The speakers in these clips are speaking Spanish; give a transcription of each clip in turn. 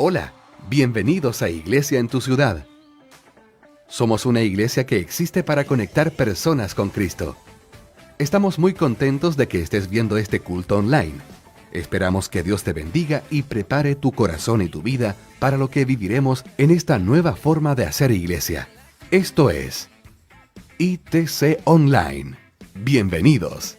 Hola, bienvenidos a Iglesia en tu ciudad. Somos una iglesia que existe para conectar personas con Cristo. Estamos muy contentos de que estés viendo este culto online. Esperamos que Dios te bendiga y prepare tu corazón y tu vida para lo que viviremos en esta nueva forma de hacer iglesia. Esto es ITC Online. Bienvenidos.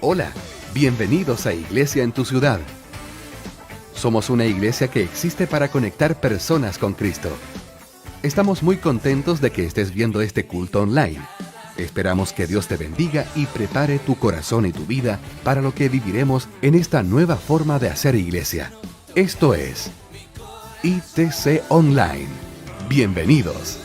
Hola, bienvenidos a Iglesia en tu ciudad. Somos una iglesia que existe para conectar personas con Cristo. Estamos muy contentos de que estés viendo este culto online. Esperamos que Dios te bendiga y prepare tu corazón y tu vida para lo que viviremos en esta nueva forma de hacer iglesia. Esto es ITC Online. Bienvenidos.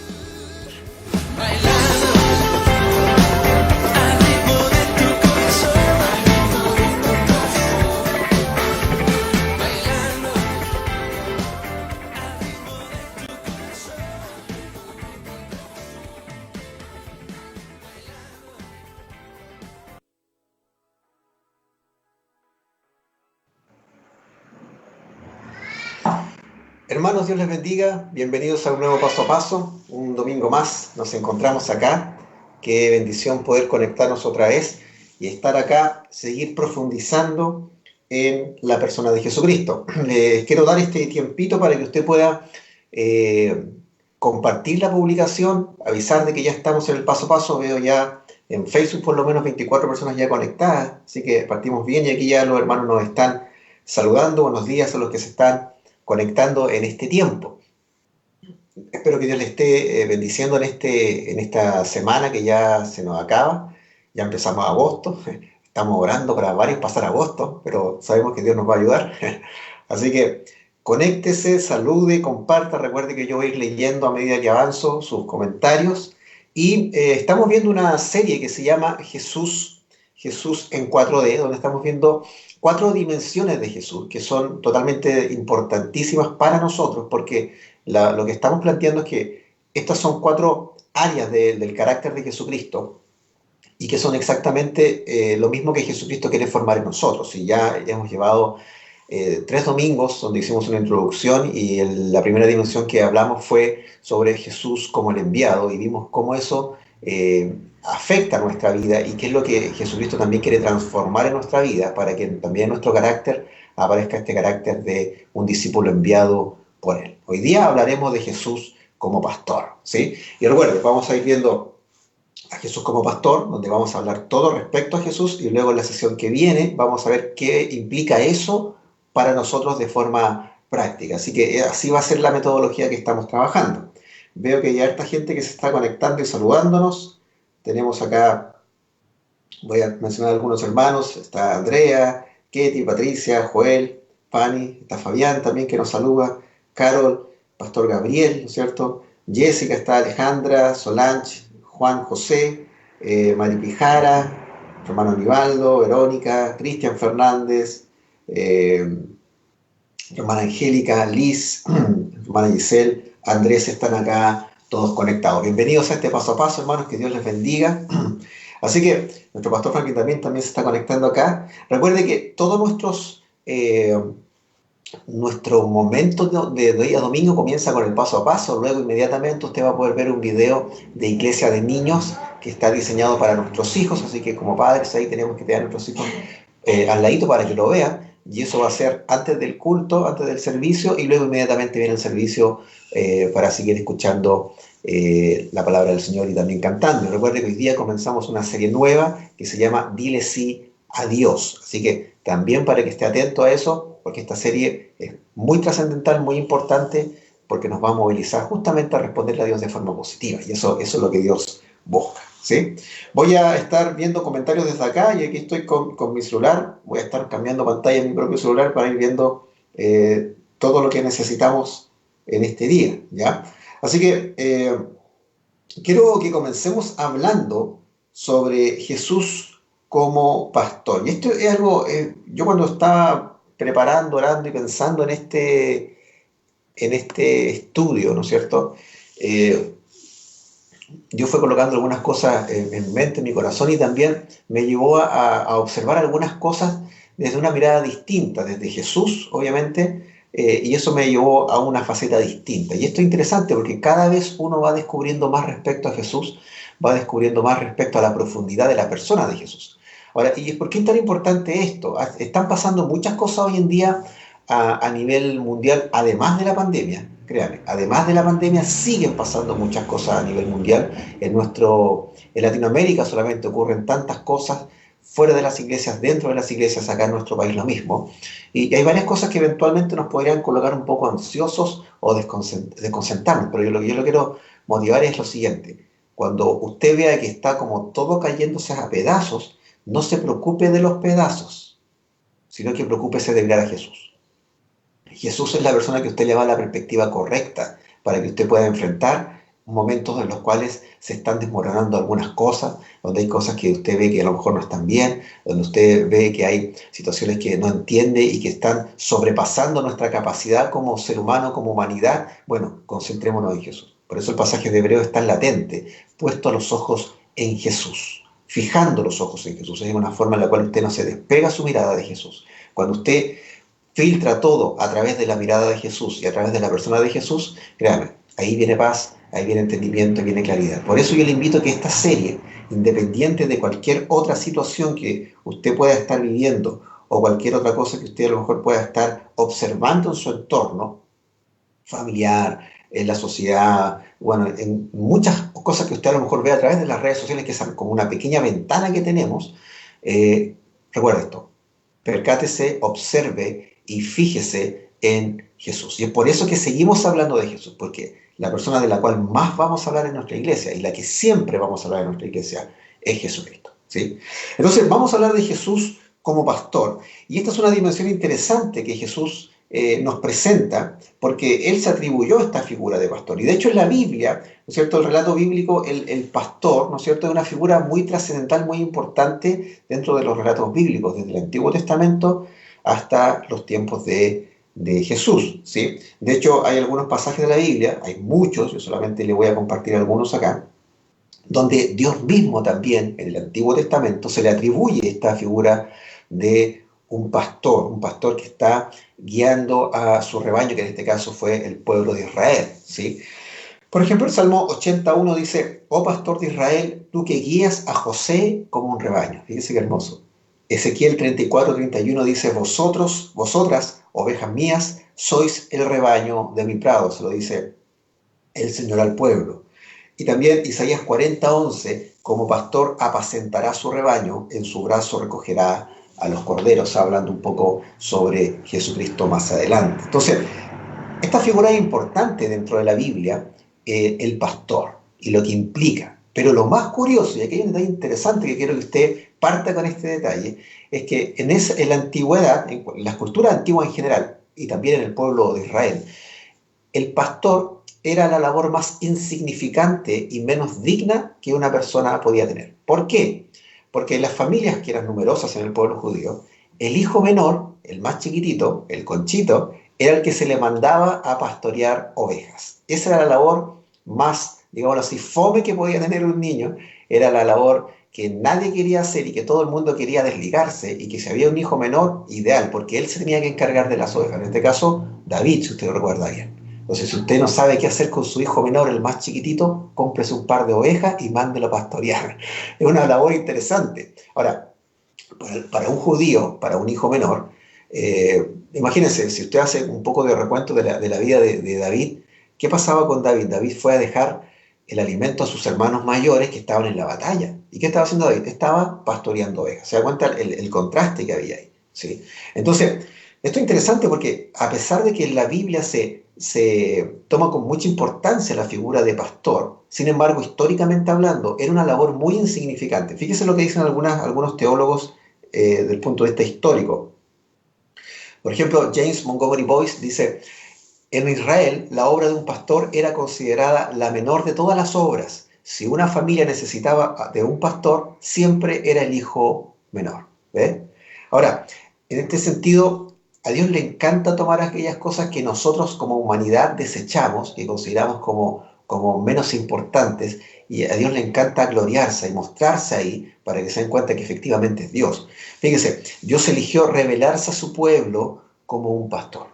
Hermanos, Dios les bendiga. Bienvenidos a un nuevo Paso a Paso. Un domingo más nos encontramos acá. Qué bendición poder conectarnos otra vez y estar acá, seguir profundizando en la persona de Jesucristo. Les quiero dar este tiempito para que usted pueda compartir la publicación, avisar de que ya estamos en el Paso a Paso. Veo ya en Facebook por lo menos 24 personas ya conectadas, así que partimos bien y aquí ya los hermanos nos están saludando. Buenos días a los que se están conectando en este tiempo. Espero que Dios le esté bendiciendo en esta semana que ya se nos acaba. Ya empezamos agosto. Estamos orando para varios pasar agosto, pero sabemos que Dios nos va a ayudar. Así que conéctese, salude, comparta. Recuerde que yo voy a ir leyendo a medida que avanzo sus comentarios. Y estamos viendo una serie que se llama Jesús en 4D, donde estamos viendo 4 dimensiones de Jesús que son totalmente importantísimas para nosotros, porque lo que estamos planteando es que estas son 4 áreas del carácter de Jesucristo y que son exactamente lo mismo que Jesucristo quiere formar en nosotros. Y ya hemos llevado 3 domingos donde hicimos una introducción y la primera dimensión que hablamos fue sobre Jesús como el enviado y vimos cómo eso afecta a nuestra vida y qué es lo que Jesucristo también quiere transformar en nuestra vida para que también en nuestro carácter aparezca este carácter de un discípulo enviado por Él. Hoy día hablaremos de Jesús como pastor, ¿sí? Y recuerden, vamos a ir viendo a Jesús como pastor, donde vamos a hablar todo respecto a Jesús y luego en la sesión que viene vamos a ver qué implica eso para nosotros de forma práctica. Así que así va a ser la metodología que estamos trabajando. Veo que hay harta gente que se está conectando y saludándonos. Tenemos acá, voy a mencionar algunos hermanos, está Andrea, Ketty, Patricia, Joel, Fanny, está Fabián también que nos saluda, Carol, Pastor Gabriel, ¿no es cierto? Jessica, está Alejandra, Solange, Juan José, Mari Pijara, hermano Aníbaldo, Verónica, Cristian Fernández, hermana Angélica, Liz, hermana Giselle, Andrés están acá todos conectados. Bienvenidos a este Paso a Paso, hermanos, que Dios les bendiga. Así que nuestro pastor Franklin también se está conectando acá. Recuerde que todos nuestro momento de día domingo comienza con el Paso a Paso. Luego inmediatamente usted va a poder ver un video de Iglesia de Niños que está diseñado para nuestros hijos. Así que como padres ahí tenemos que tener a nuestros hijos al ladito para que lo vean. Y eso va a ser antes del culto, antes del servicio, y luego inmediatamente viene el servicio para seguir escuchando la palabra del Señor y también cantando. Y recuerde que hoy día comenzamos una serie nueva que se llama Dile sí a Dios. Así que también para que esté atento a eso, porque esta serie es muy trascendental, muy importante, porque nos va a movilizar justamente a responderle a Dios de forma positiva. Y eso es lo que Dios busca, ¿sí? Voy a estar viendo comentarios desde acá y aquí estoy con mi celular. Voy a estar cambiando pantalla en mi propio celular para ir viendo todo lo que necesitamos en este día, ¿ya? Así que quiero que comencemos hablando sobre Jesús como pastor. Y esto es algo, yo cuando estaba preparando, orando y pensando en este estudio, ¿no es cierto? Eh, yo fui colocando algunas cosas en mente, en mi corazón, y también me llevó a observar algunas cosas desde una mirada distinta, desde Jesús, obviamente, y eso me llevó a una faceta distinta. Y esto es interesante porque cada vez uno va descubriendo más respecto a Jesús, va descubriendo más respecto a la profundidad de la persona de Jesús. Ahora, ¿y por qué es tan importante esto? Están pasando muchas cosas hoy en día a nivel mundial, además de la pandemia. Créanme, además de la pandemia siguen pasando muchas cosas a nivel mundial. En Latinoamérica solamente ocurren tantas cosas, fuera de las iglesias, dentro de las iglesias, acá en nuestro país lo mismo. Y hay varias cosas que eventualmente nos podrían colocar un poco ansiosos o desconcentrarnos, pero lo que yo lo quiero motivar es lo siguiente. Cuando usted vea que está como todo cayéndose a pedazos, no se preocupe de los pedazos, sino que preocúpese de mirar a Jesús. Jesús es la persona que usted le va a la perspectiva correcta para que usted pueda enfrentar momentos en los cuales se están desmoronando algunas cosas, donde hay cosas que usted ve que a lo mejor no están bien, donde usted ve que hay situaciones que no entiende y que están sobrepasando nuestra capacidad como ser humano, como humanidad. Bueno, concentrémonos en Jesús. Por eso el pasaje de Hebreo es tan latente, puesto los ojos en Jesús, fijando los ojos en Jesús. Es una forma en la cual usted no se despega su mirada de Jesús. Cuando usted filtra todo a través de la mirada de Jesús y a través de la persona de Jesús, créame, ahí viene paz, ahí viene entendimiento, ahí viene claridad. Por eso yo le invito a que esta serie, independiente de cualquier otra situación que usted pueda estar viviendo o cualquier otra cosa que usted a lo mejor pueda estar observando en su entorno familiar, en la sociedad, bueno, en muchas cosas que usted a lo mejor ve a través de las redes sociales, que es como una pequeña ventana que tenemos, recuerde esto, percátese, observe y fíjese en Jesús. Y es por eso que seguimos hablando de Jesús, porque la persona de la cual más vamos a hablar en nuestra iglesia y la que siempre vamos a hablar en nuestra iglesia es Jesucristo, ¿sí? Entonces vamos a hablar de Jesús como pastor. Y esta es una dimensión interesante que Jesús nos presenta, porque él se atribuyó esta figura de pastor. Y de hecho en la Biblia, ¿no es cierto?, el relato bíblico, el pastor, ¿no es cierto?, es una figura muy trascendental, muy importante dentro de los relatos bíblicos, desde el Antiguo Testamento hasta los tiempos de Jesús, ¿sí? De hecho, hay algunos pasajes de la Biblia, hay muchos, yo solamente le voy a compartir algunos acá, donde Dios mismo también, en el Antiguo Testamento, se le atribuye esta figura de un pastor que está guiando a su rebaño, que en este caso fue el pueblo de Israel, ¿sí? Por ejemplo, el Salmo 81 dice: oh pastor de Israel, tú que guías a José como un rebaño. Fíjense qué hermoso. Ezequiel 34:31 dice: vosotras, ovejas mías, sois el rebaño de mi prado. Se lo dice el Señor al pueblo. Y también Isaías 40:11, como pastor apacentará su rebaño, en su brazo recogerá a los corderos, hablando un poco sobre Jesucristo más adelante. Entonces, esta figura es importante dentro de la Biblia, el pastor, y lo que implica. Pero lo más curioso, y aquí hay un detalle interesante que quiero que usted parta con este detalle, es que en la antigüedad, en las culturas antiguas en general, y también en el pueblo de Israel, el pastor era la labor más insignificante y menos digna que una persona podía tener. ¿Por qué? Porque en las familias que eran numerosas en el pueblo judío, el hijo menor, el más chiquitito, el conchito, era el que se le mandaba a pastorear ovejas. Esa era la labor más, digamos así, fome que podía tener un niño. Era la labor que nadie quería hacer y que todo el mundo quería desligarse, y que si había un hijo menor, ideal, porque él se tenía que encargar de las ovejas. En este caso, David, si usted lo recuerda bien. Entonces, si usted no sabe qué hacer con su hijo menor, el más chiquitito, cómprese un par de ovejas y mándelo a pastorear. Es una labor interesante. Ahora, para un judío, para un hijo menor, imagínense, si usted hace un poco de recuento de la vida de David, ¿qué pasaba con David? David fue a dejar el alimento a sus hermanos mayores que estaban en la batalla. ¿Y qué estaba haciendo David? Estaba pastoreando ovejas. ¿Se da cuenta el contraste que había ahí? ¿sí? Entonces, esto es interesante porque a pesar de que en la Biblia se toma con mucha importancia la figura de pastor, sin embargo, históricamente hablando, era una labor muy insignificante. Fíjese lo que dicen algunos teólogos del punto de vista histórico. Por ejemplo, James Montgomery Boyce dice, en Israel, la obra de un pastor era considerada la menor de todas las obras. Si una familia necesitaba de un pastor, siempre era el hijo menor. ¿Ve? Ahora, en este sentido, a Dios le encanta tomar aquellas cosas que nosotros como humanidad desechamos, que consideramos como menos importantes, y a Dios le encanta gloriarse y mostrarse ahí para que se den cuenta que efectivamente es Dios. Fíjese, Dios eligió revelarse a su pueblo como un pastor.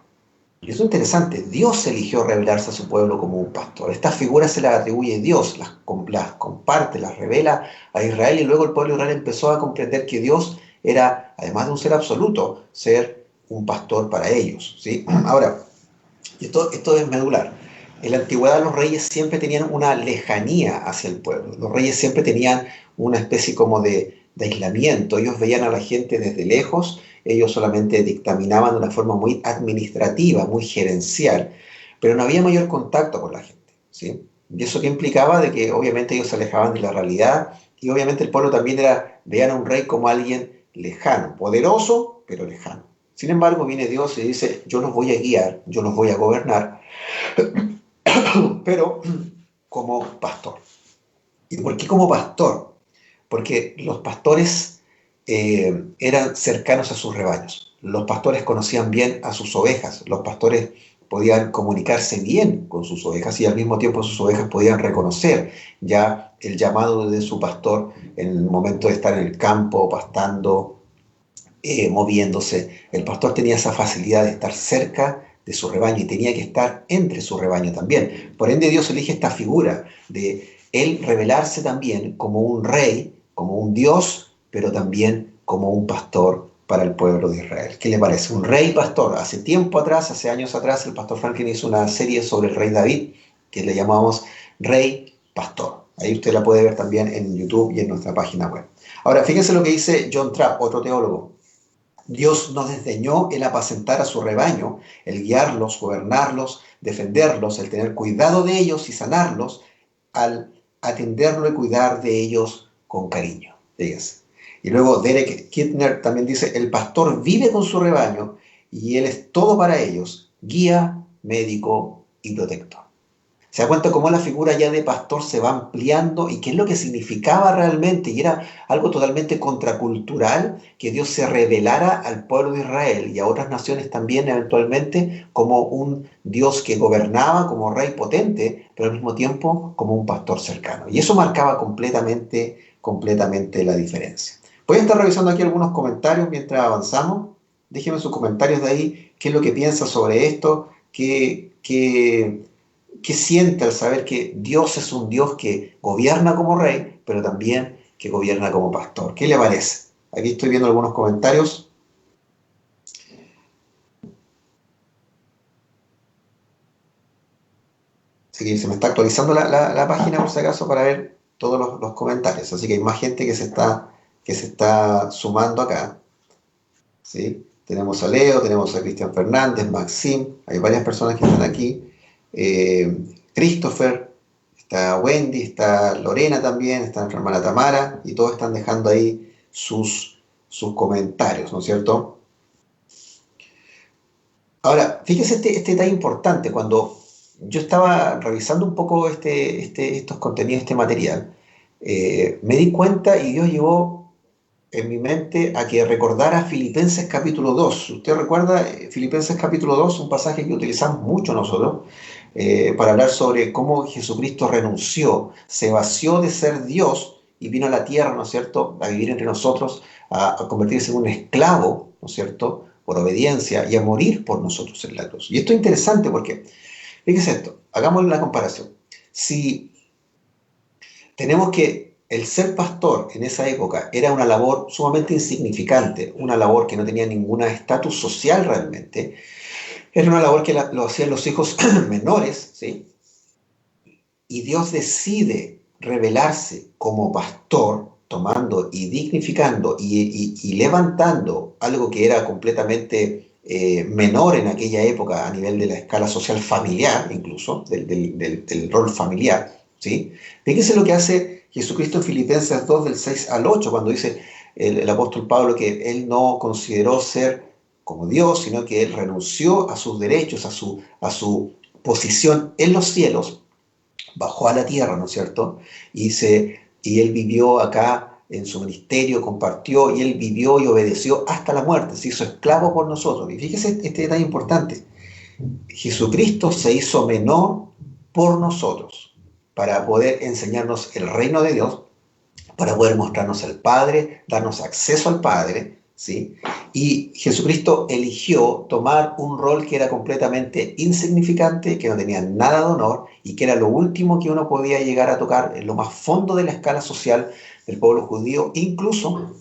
Y eso es interesante, Dios eligió revelarse a su pueblo como un pastor. Estas figuras se las atribuye Dios, las comparte, las revela a Israel y luego el pueblo de Israel empezó a comprender que Dios era, además de un ser absoluto, ser un pastor para ellos. ¿Sí? Ahora, esto es medular. En la antigüedad los reyes siempre tenían una lejanía hacia el pueblo. Los reyes siempre tenían una especie como de aislamiento. Ellos veían a la gente desde lejos, ellos solamente dictaminaban de una forma muy administrativa, muy gerencial, pero no había mayor contacto con la gente, ¿sí? Y eso que implicaba de que obviamente ellos se alejaban de la realidad y obviamente el pueblo también veían a un rey como alguien lejano, poderoso, pero lejano. Sin embargo, viene Dios y dice, yo los voy a guiar, yo los voy a gobernar, pero como pastor. ¿Y por qué como pastor? Porque los pastores eran cercanos a sus rebaños. Los pastores conocían bien a sus ovejas. Los pastores podían comunicarse bien con sus ovejas y al mismo tiempo sus ovejas podían reconocer ya el llamado de su pastor en el momento de estar en el campo, pastando, moviéndose. El pastor tenía esa facilidad de estar cerca de su rebaño y tenía que estar entre su rebaño también. Por ende, Dios elige esta figura de él revelarse también como un rey, como un Dios, pero también como un pastor para el pueblo de Israel. ¿Qué le parece? Un rey pastor. Hace tiempo atrás, hace años atrás, el pastor Franklin hizo una serie sobre el rey David que le llamamos Rey Pastor. Ahí usted la puede ver también en YouTube y en nuestra página web. Ahora, fíjense lo que dice John Trapp, otro teólogo. Dios no desdeñó el apacentar a su rebaño, el guiarlos, gobernarlos, defenderlos, el tener cuidado de ellos y sanarlos, al atenderlo y cuidar de ellos con cariño. Fíjense. Y luego Derek Kidner también dice, el pastor vive con su rebaño y él es todo para ellos, guía, médico y protector. Se da cuenta cómo la figura ya de pastor se va ampliando y qué es lo que significaba realmente. Y era algo totalmente contracultural que Dios se revelara al pueblo de Israel y a otras naciones también eventualmente como un Dios que gobernaba como rey potente, pero al mismo tiempo como un pastor cercano. Y eso marcaba completamente la diferencia. Voy a estar revisando aquí algunos comentarios mientras avanzamos. Déjenme sus comentarios de ahí, qué es lo que piensan sobre esto, qué siente al saber que Dios es un Dios que gobierna como rey, pero también que gobierna como pastor. ¿Qué le parece? Aquí estoy viendo algunos comentarios. Así que se me está actualizando la página por si acaso para ver todos los comentarios. Así que hay más gente que se está sumando acá. ¿Sí? Tenemos a Leo, tenemos a Cristian Fernández, Maxim, hay varias personas que están aquí. Christopher, está Wendy, está Lorena también, está nuestra hermana Tamara, y todos están dejando ahí sus comentarios, ¿no es cierto? Ahora, fíjese este detalle importante, cuando yo estaba revisando un poco estos contenidos, este material, me di cuenta y Dios llevó en mi mente a que recordara Filipenses capítulo 2. ¿Usted recuerda Filipenses capítulo 2, un pasaje que utilizamos mucho nosotros, para hablar sobre cómo Jesucristo renunció, se vació de ser Dios y vino a la tierra, ¿no es cierto?, a vivir entre nosotros, a convertirse en un esclavo, ¿no es cierto?, por obediencia y a morir por nosotros en la cruz. Y esto es interesante porque, fíjese esto, hagamos la comparación. Si tenemos que el ser pastor en esa época era una labor sumamente insignificante, una labor que no tenía ningún estatus social realmente, era una labor que lo hacían los hijos menores, ¿sí? Y Dios decide revelarse como pastor, tomando y dignificando y levantando algo que era completamente menor en aquella época a nivel de la escala social familiar, incluso, del rol familiar, ¿sí? Fíjense lo que hace Jesucristo en Filipenses 2, del 6 al 8, cuando dice el apóstol Pablo que él no consideró ser como Dios, sino que él renunció a sus derechos, a su posición en los cielos, bajó a la tierra, ¿no es cierto? Y él vivió acá en su ministerio, compartió, y él vivió y obedeció hasta la muerte, se hizo esclavo por nosotros. Y fíjese este detalle importante: Jesucristo se hizo menor por nosotros, para poder enseñarnos el reino de Dios, para poder mostrarnos al Padre, darnos acceso al Padre, ¿sí? Y Jesucristo eligió tomar un rol que era completamente insignificante, que no tenía nada de honor y que era lo último que uno podía llegar a tocar en lo más fondo de la escala social del pueblo judío, incluso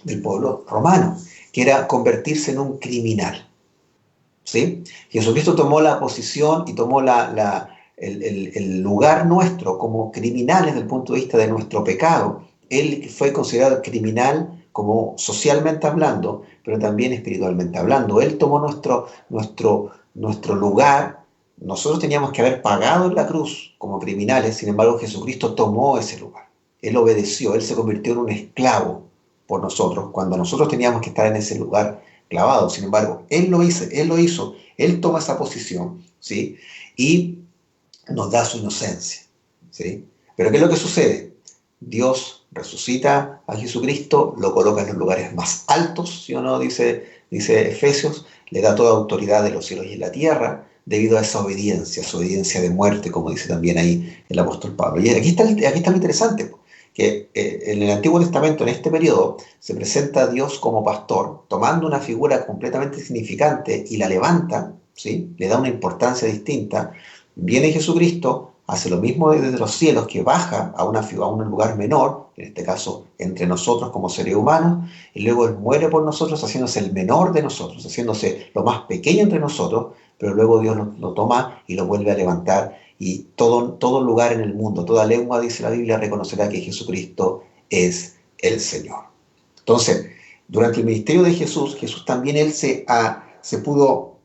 del pueblo romano, que era convertirse en un criminal, ¿sí? Jesucristo tomó la posición y tomó el lugar nuestro como criminales desde el punto de vista de nuestro pecado. Él fue considerado criminal como socialmente hablando, pero también espiritualmente hablando. Él tomó nuestro lugar. Nosotros teníamos que haber pagado en la cruz como criminales, sin embargo Jesucristo tomó ese lugar. Él obedeció, Él se convirtió en un esclavo por nosotros, cuando nosotros teníamos que estar en ese lugar clavado. Sin embargo, Él lo hizo, Él toma esa posición, ¿sí? Y nos da su inocencia, ¿sí? Pero ¿qué es lo que sucede? Dios resucita a Jesucristo, lo coloca en los lugares más altos, ¿sí o no? Dice Efesios, le da toda autoridad de los cielos y en la tierra, debido a esa obediencia, su obediencia de muerte, como dice también ahí el apóstol Pablo. Y aquí está lo interesante, que en el Antiguo Testamento, en este periodo, se presenta a Dios como pastor, tomando una figura completamente significante y la levanta, ¿sí? Le da una importancia distinta. Viene Jesucristo, hace lo mismo desde los cielos, que baja a un lugar menor, en este caso entre nosotros como seres humanos, y luego Él muere por nosotros, haciéndose el menor de nosotros, haciéndose lo más pequeño entre nosotros, pero luego Dios lo toma y lo vuelve a levantar, y todo lugar en el mundo, toda lengua, dice la Biblia, reconocerá que Jesucristo es el Señor. Entonces, durante el ministerio de Jesús también Él se pudo...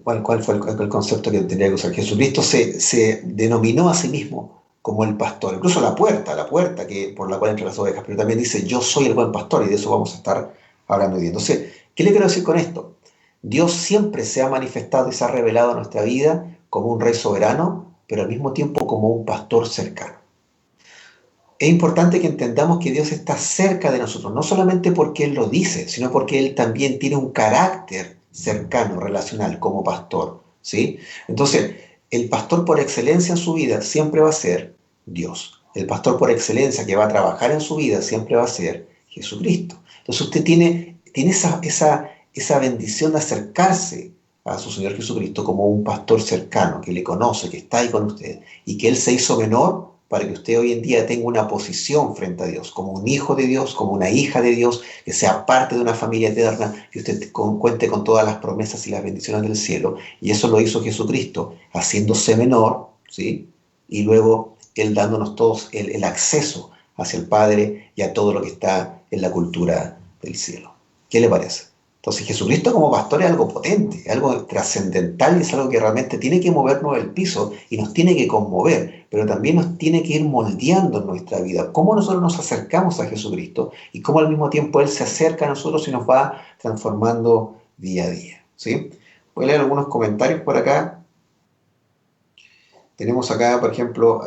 ¿Cuál fue el concepto que tenía que usar? Jesucristo se denominó a sí mismo como el pastor, incluso la puerta por la cual entran las ovejas, pero también dice: yo soy el buen pastor, y de eso vamos a estar hablando hoy día. Entonces, ¿qué le quiero decir con esto? Dios siempre se ha manifestado y se ha revelado en nuestra vida como un rey soberano, pero al mismo tiempo como un pastor cercano. Es importante que entendamos que Dios está cerca de nosotros, no solamente porque Él lo dice, sino porque Él también tiene un carácter cercano, relacional, como pastor, ¿sí? Entonces, el pastor por excelencia en su vida siempre va a ser Dios. El pastor por excelencia que va a trabajar en su vida siempre va a ser Jesucristo. Entonces usted tiene esa bendición de acercarse a su Señor Jesucristo como un pastor cercano, que le conoce, que está ahí con usted, y que Él se hizo menor para que usted hoy en día tenga una posición frente a Dios, como un hijo de Dios, como una hija de Dios, que sea parte de una familia eterna, que usted cuente con todas las promesas y las bendiciones del cielo. Y eso lo hizo Jesucristo, haciéndose menor, ¿sí? Y luego Él dándonos todos el acceso hacia el Padre y a todo lo que está en la cultura del cielo. ¿Qué le parece? Entonces Jesucristo como pastor es algo potente, algo trascendental, y es algo que realmente tiene que movernos del piso y nos tiene que conmover, pero también nos tiene que ir moldeando en nuestra vida. Cómo nosotros nos acercamos a Jesucristo y cómo al mismo tiempo Él se acerca a nosotros y nos va transformando día a día, ¿sí? Voy a leer algunos comentarios por acá. Tenemos acá, por ejemplo,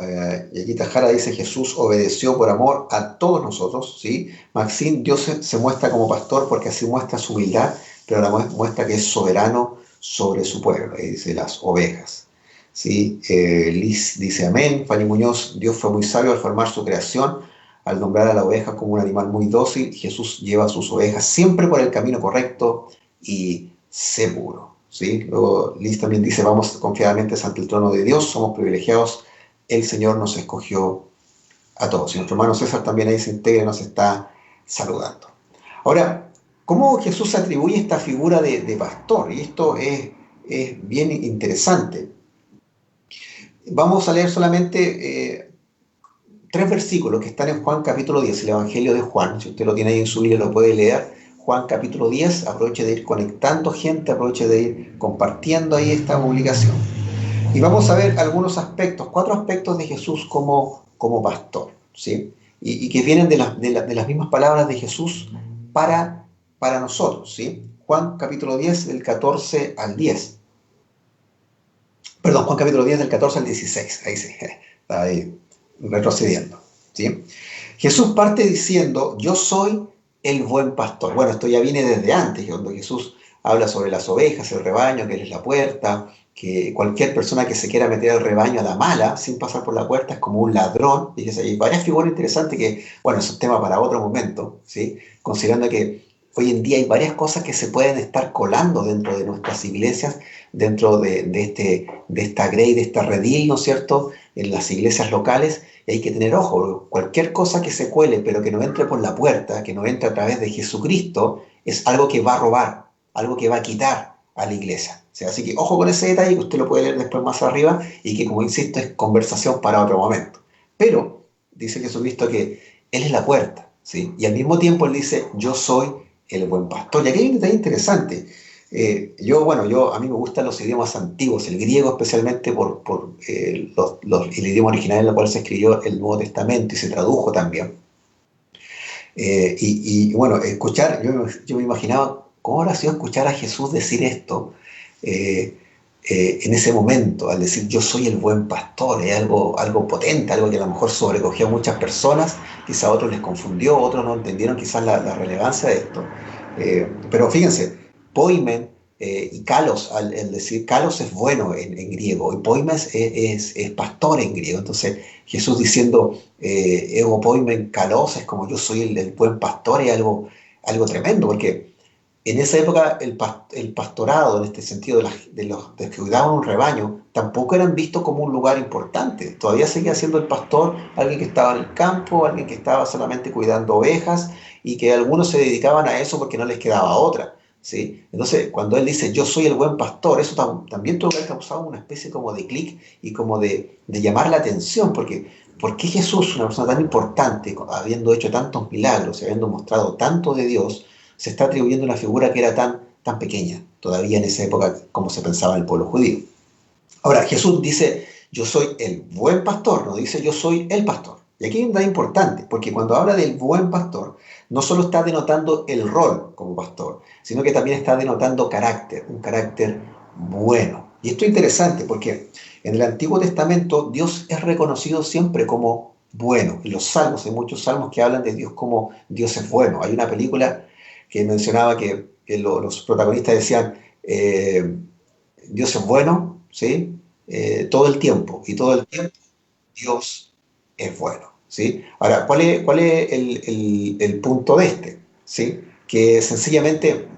Yaquita Jara dice: Jesús obedeció por amor a todos nosotros, ¿sí? Maxine: Dios se muestra como pastor porque así muestra su humildad, pero ahora muestra que es soberano sobre su pueblo, dice las ovejas, ¿sí? Liz dice: amén. Fanny Muñoz: Dios fue muy sabio al formar su creación, al nombrar a la oveja como un animal muy dócil. Jesús lleva a sus ovejas siempre por el camino correcto y seguro, ¿sí? Luego Liz también dice: vamos confiadamente ante el trono de Dios, somos privilegiados, el Señor nos escogió a todos. Y nuestro hermano César también ahí se integra y nos está saludando. Ahora, ¿cómo Jesús atribuye esta figura de pastor? Y esto es bien interesante. Vamos a leer solamente tres versículos que están en Juan capítulo 10, el Evangelio de Juan. Si usted lo tiene ahí en su Biblia, lo puede leer. Juan capítulo 10, aproveche de ir conectando gente, aproveche de ir compartiendo ahí esta publicación. Y vamos a ver algunos aspectos, cuatro aspectos de Jesús como pastor, ¿sí? Y que vienen de las mismas palabras de Jesús para nosotros, ¿sí? Juan capítulo 10, del 14 al 10. Perdón, Juan capítulo 10, del 14 al 16. Ahí sí, está ahí retrocediendo, ¿sí? Jesús parte diciendo, yo soy el buen pastor. Bueno, esto ya viene desde antes, cuando Jesús habla sobre las ovejas, el rebaño, que Él es la puerta, que cualquier persona que se quiera meter al rebaño a la mala, sin pasar por la puerta, es como un ladrón. Y hay varias figuras interesantes que, bueno, es un tema para otro momento, ¿sí? Considerando que hoy en día hay varias cosas que se pueden estar colando dentro de nuestras iglesias, dentro de esta grey, de esta redil, ¿no es cierto?, en las iglesias locales, y hay que tener ojo. Cualquier cosa que se cuele, pero que no entre por la puerta, que no entre a través de Jesucristo, es algo que va a robar, algo que va a quitar a la iglesia. O sea, así que ojo con ese detalle, que usted lo puede leer después más arriba, y que, como insisto, es conversación para otro momento. Pero dice Jesucristo que Él es la puerta, ¿sí? Y al mismo tiempo Él dice, yo soy el buen pastor. Y aquí hay un detalle interesante. A mí me gustan los idiomas antiguos, el griego especialmente por el idioma original en el cual se escribió el Nuevo Testamento y se tradujo también. Bueno, escuchar, yo me imaginaba cómo habrá sido escuchar a Jesús decir esto en ese momento, al decir yo soy el buen pastor. Es algo potente, algo que a lo mejor sobrecogió a muchas personas, quizá a otros les confundió, otros no entendieron quizás la relevancia de esto. Pero fíjense, poimen y kalos, al decir kalos es bueno en griego, y poimen es pastor en griego. Entonces Jesús diciendo ego poimen kalos, es como yo soy el buen pastor, es algo tremendo, porque en esa época el pastorado, en este sentido de los que cuidaban un rebaño, tampoco eran vistos como un lugar importante. Todavía seguía siendo el pastor alguien que estaba en el campo, alguien que estaba solamente cuidando ovejas, y que algunos se dedicaban a eso porque no les quedaba otra, ¿sí? Entonces, cuando él dice yo soy el buen pastor, eso también tuvo que haber causado una especie como de clic y como de llamar la atención, porque ¿por qué Jesús, una persona tan importante, habiendo hecho tantos milagros y habiendo mostrado tanto de Dios, se está atribuyendo una figura que era tan pequeña todavía en esa época como se pensaba en el pueblo judío? Ahora, Jesús dice, yo soy el buen pastor, no dice yo soy el pastor. Y aquí hay un dato importante, porque cuando habla del buen pastor, no solo está denotando el rol como pastor, sino que también está denotando carácter, un carácter bueno. Y esto es interesante porque en el Antiguo Testamento Dios es reconocido siempre como bueno. En los salmos, hay muchos salmos que hablan de Dios como Dios es bueno. Hay una película que mencionaba que los protagonistas decían, Dios es bueno, ¿sí? Todo el tiempo, y todo el tiempo Dios es bueno, ¿sí? Ahora, ¿cuál es el punto de este? ¿Sí? Que sencillamente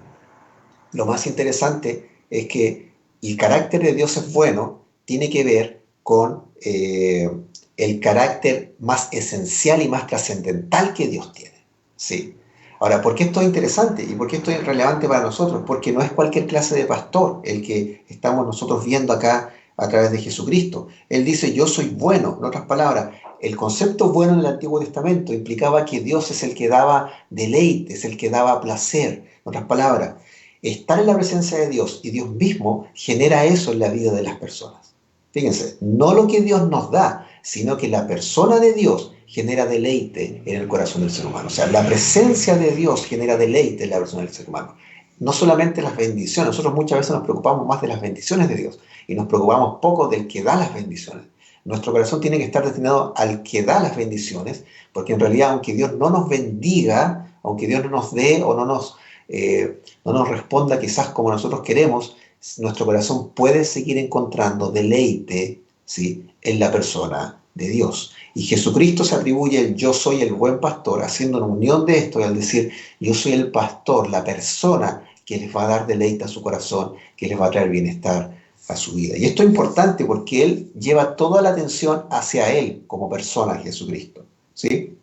lo más interesante es que el carácter de Dios es bueno, tiene que ver con el carácter más esencial y más trascendental que Dios tiene, ¿sí? Ahora, ¿por qué esto es interesante y por qué esto es relevante para nosotros? Porque no es cualquier clase de pastor el que estamos nosotros viendo acá a través de Jesucristo. Él dice, yo soy bueno. En otras palabras, el concepto bueno en el Antiguo Testamento implicaba que Dios es el que daba deleite, es el que daba placer. En otras palabras, estar en la presencia de Dios y Dios mismo genera eso en la vida de las personas. Fíjense, no lo que Dios nos da, sino que la persona de Dios genera deleite en el corazón del ser humano. O sea, la presencia de Dios genera deleite en la persona del ser humano. No solamente las bendiciones, nosotros muchas veces nos preocupamos más de las bendiciones de Dios y nos preocupamos poco del que da las bendiciones. Nuestro corazón tiene que estar destinado al que da las bendiciones, porque en realidad, aunque Dios no nos bendiga, aunque Dios no nos dé o no nos responda quizás como nosotros queremos, nuestro corazón puede seguir encontrando deleite, ¿sí?, en la persona de Dios. Y Jesucristo se atribuye el yo soy el buen pastor, haciendo una unión de esto y al decir yo soy el pastor, la persona que les va a dar deleite a su corazón, que les va a traer bienestar a su vida. Y esto es importante porque Él lleva toda la atención hacia Él como persona, Jesucristo, ¿sí?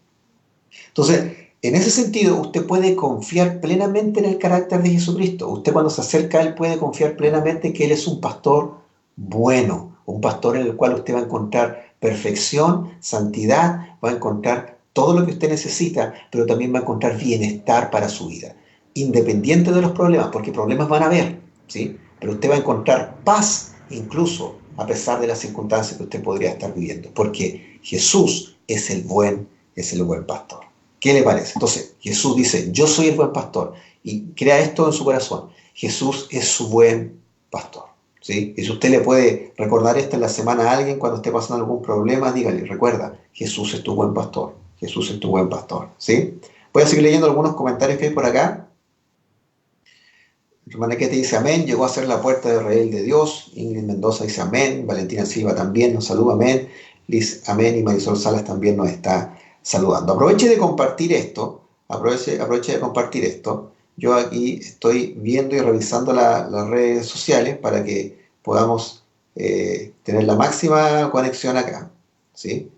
Entonces, en ese sentido, usted puede confiar plenamente en el carácter de Jesucristo. Usted, cuando se acerca a Él, puede confiar plenamente que Él es un pastor bueno, un pastor en el cual usted va a encontrar perfección, santidad, va a encontrar todo lo que usted necesita, pero también va a encontrar bienestar para su vida, independiente de los problemas, porque problemas van a haber, ¿sí? Pero usted va a encontrar paz incluso a pesar de las circunstancias que usted podría estar viviendo, porque Jesús es el buen pastor. ¿Qué le parece? Entonces, Jesús dice, yo soy el buen pastor, y crea esto en su corazón. Jesús es su buen pastor, ¿sí? Y si usted le puede recordar esto en la semana a alguien cuando esté pasando algún problema, dígale, recuerda, Jesús es tu buen pastor, Jesús es tu buen pastor, ¿sí? Voy a seguir leyendo algunos comentarios que hay por acá. Hermana que te dice amén, llegó a ser la puerta de Israel de Dios. Ingrid Mendoza dice amén, Valentina Silva también nos saluda, amén. Liz, amén, y Marisol Salas también nos está saludando. Aproveche de compartir esto, aproveche de compartir esto. Yo aquí estoy viendo y revisando las redes sociales para que podamos tener la máxima conexión acá, ¿sí?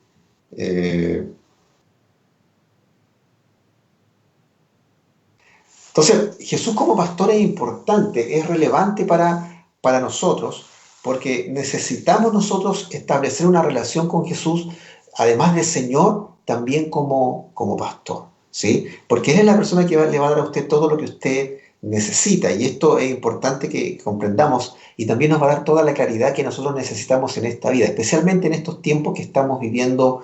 Entonces, Jesús como pastor es importante, es relevante para nosotros, porque necesitamos nosotros establecer una relación con Jesús, además de Señor, también como pastor, ¿sí? Porque Él es la persona que le va a dar a usted todo lo que usted necesita, y esto es importante que comprendamos, y también nos va a dar toda la claridad que nosotros necesitamos en esta vida, especialmente en estos tiempos que estamos viviendo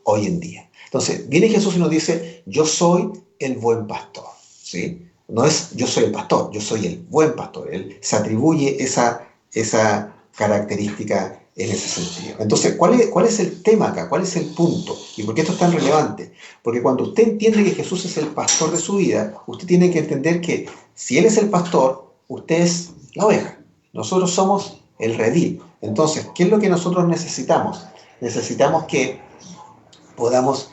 hoy en día. Entonces, viene Jesús y nos dice, yo soy el buen pastor, ¿sí? No es yo soy el pastor, yo soy el buen pastor. Él se atribuye esa característica en ese sentido. Entonces, ¿cuál es el tema acá? ¿Cuál es el punto? ¿Y por qué esto es tan relevante? Porque cuando usted entiende que Jesús es el pastor de su vida, usted tiene que entender que si Él es el pastor, usted es la oveja. Nosotros somos el redil. Entonces, ¿qué es lo que nosotros necesitamos? Necesitamos que podamos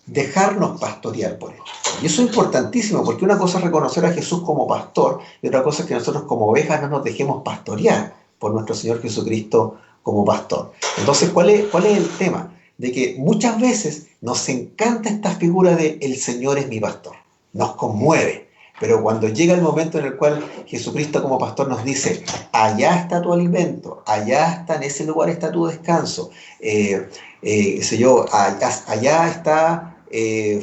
dejarnos pastorear por Él. Y eso es importantísimo, porque una cosa es reconocer a Jesús como pastor, y otra cosa es que nosotros como ovejas no nos dejemos pastorear por nuestro Señor Jesucristo como pastor. Entonces, ¿cuál es el tema? De que muchas veces nos encanta esta figura de el Señor es mi pastor, nos conmueve, pero cuando llega el momento en el cual Jesucristo como pastor nos dice, allá está tu alimento, allá está, en ese lugar está tu descanso, allá está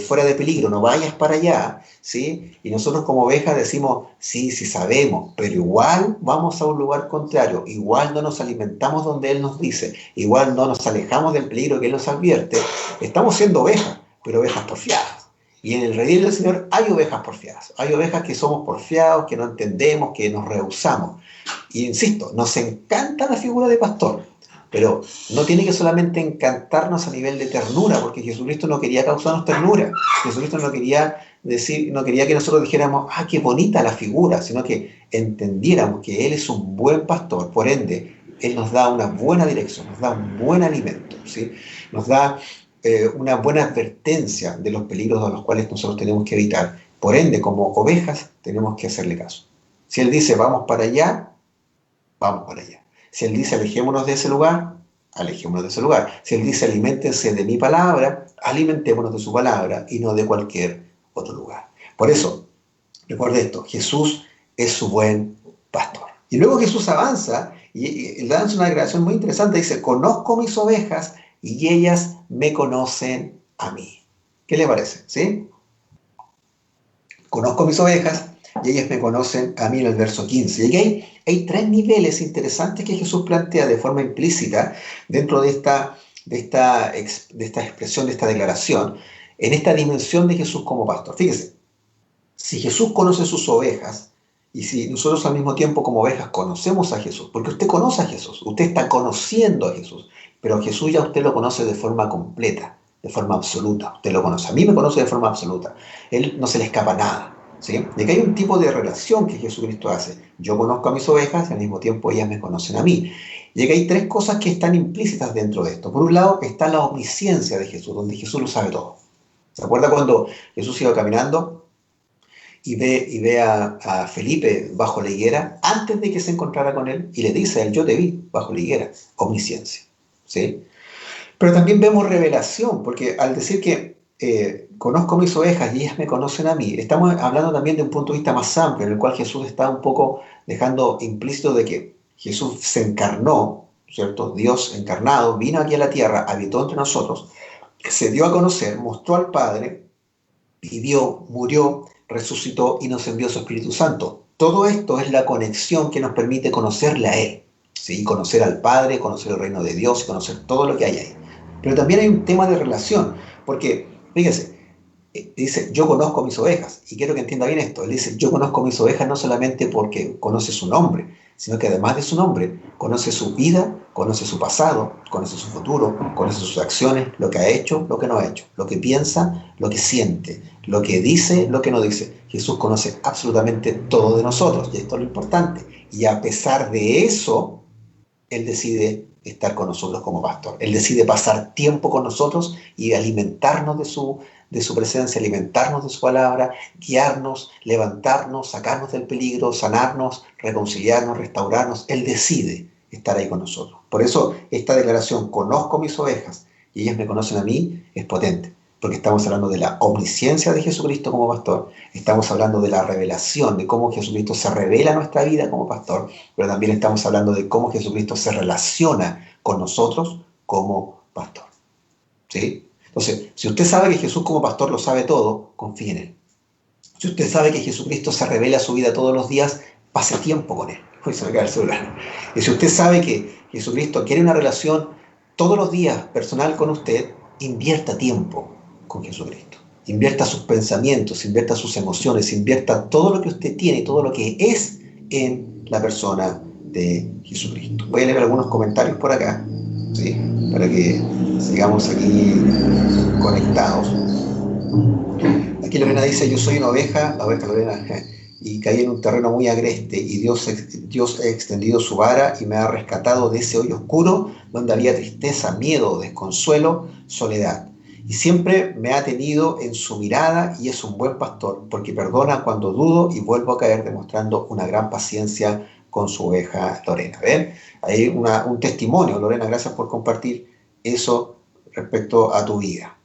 fuera de peligro, no vayas para allá, ¿sí? Y nosotros como ovejas decimos, sí, sí sabemos, pero igual vamos a un lugar contrario, igual no nos alimentamos donde Él nos dice, igual no nos alejamos del peligro que Él nos advierte, estamos siendo ovejas, pero ovejas porfiadas. Y en el redil del Señor hay ovejas porfiadas, hay ovejas que somos porfiados, que no entendemos, que nos rehusamos. Y insisto, nos encanta la figura de pastor, pero no tiene que solamente encantarnos a nivel de ternura, porque Jesucristo no quería causarnos ternura. Jesucristo no quería que nosotros dijéramos, ah, qué bonita la figura, sino que entendiéramos que Él es un buen pastor, por ende, Él nos da una buena dirección, nos da un buen alimento, ¿sí? Nos da una buena advertencia de los peligros a los cuales nosotros tenemos que evitar. Por ende, como ovejas, tenemos que hacerle caso. Si Él dice, vamos para allá, vamos para allá. Si Él dice, alejémonos de ese lugar, alejémonos de ese lugar. Si Él dice, aliméntense de mi palabra, alimentémonos de su palabra y no de cualquier otro lugar. Por eso, recuerde esto, Jesús es su buen pastor. Y luego Jesús avanza y lanza una declaración muy interesante, dice, conozco mis ovejas y ellas me conocen a mí. ¿Qué le parece? ¿Sí? Conozco mis ovejas y ellas me conocen a mí en el verso 15. Y aquí hay tres niveles interesantes que Jesús plantea de forma implícita dentro de esta expresión, de esta declaración, en esta dimensión de Jesús como pastor. Fíjese, si Jesús conoce sus ovejas, y si nosotros al mismo tiempo como ovejas conocemos a Jesús, porque usted conoce a Jesús, usted está conociendo a Jesús, pero Jesús ya usted lo conoce de forma completa, de forma absoluta. Usted lo conoce, a mí me conoce de forma absoluta. Él no se le escapa nada. ¿Sí? De que hay un tipo de relación que Jesucristo hace. Yo conozco a mis ovejas y al mismo tiempo ellas me conocen a mí. Y que hay tres cosas que están implícitas dentro de esto. Por un lado está la omnisciencia de Jesús, donde Jesús lo sabe todo. ¿Se acuerda cuando Jesús iba caminando y ve a Felipe bajo la higuera antes de que se encontrara con él y le dice a él, yo te vi bajo la higuera? Omnisciencia. ¿Sí? Pero también vemos revelación, porque al decir que conozco mis ovejas y ellas me conocen a mí, estamos hablando también de un punto de vista más amplio, en el cual Jesús está un poco dejando implícito de que Jesús se encarnó ¿cierto? Dios encarnado vino aquí a la tierra, habitó entre nosotros, se dio a conocer, mostró al Padre, vivió, murió, resucitó y nos envió su Espíritu Santo. Todo esto es la conexión que nos permite conocerle a Él, ¿sí? Conocer al Padre, conocer el reino de Dios, conocer todo lo que hay ahí. Pero también hay un tema de relación, porque, fíjese, dice, yo conozco mis ovejas, y quiero que entienda bien esto. Él dice, yo conozco mis ovejas no solamente porque conoce su nombre, sino que además de su nombre, conoce su vida, conoce su pasado, conoce su futuro, conoce sus acciones, lo que ha hecho, lo que no ha hecho, lo que piensa, lo que siente, lo que dice, lo que no dice. Jesús conoce absolutamente todo de nosotros, y esto es lo importante. Y a pesar de eso, Él decide estar con nosotros como pastor. Él decide pasar tiempo con nosotros y alimentarnos de su presencia, alimentarnos de su palabra, guiarnos, levantarnos, sacarnos del peligro, sanarnos, reconciliarnos, restaurarnos. Él decide estar ahí con nosotros. Por eso esta declaración, conozco mis ovejas y ellas me conocen a mí, es potente. Porque estamos hablando de la omnisciencia de Jesucristo como pastor, estamos hablando de la revelación, de cómo Jesucristo se revela en nuestra vida como pastor, pero también estamos hablando de cómo Jesucristo se relaciona con nosotros como pastor. ¿Sí? Entonces, si usted sabe que Jesús como pastor lo sabe todo, confíe en Él. Si usted sabe que Jesucristo se revela a su vida todos los días, pase tiempo con Él. Uy, se me cae el celular. Y si usted sabe que Jesucristo quiere una relación todos los días personal con usted, invierta tiempo con Jesucristo. Invierta sus pensamientos, invierta sus emociones, invierta todo lo que usted tiene, todo lo que es en la persona de Jesucristo. Voy a leer algunos comentarios por acá, ¿sí? Para que sigamos aquí conectados. Aquí Lorena dice, yo soy una oveja, la oveja Lorena, y caí en un terreno muy agreste, y Dios ha extendido su vara y me ha rescatado de ese hoyo oscuro donde había tristeza, miedo, desconsuelo, soledad. Y siempre me ha tenido en su mirada y es un buen pastor, porque perdona cuando dudo y vuelvo a caer, demostrando una gran paciencia con su oveja Lorena. ¿Ven? Hay un testimonio, Lorena, gracias por compartir eso respecto a tu vida.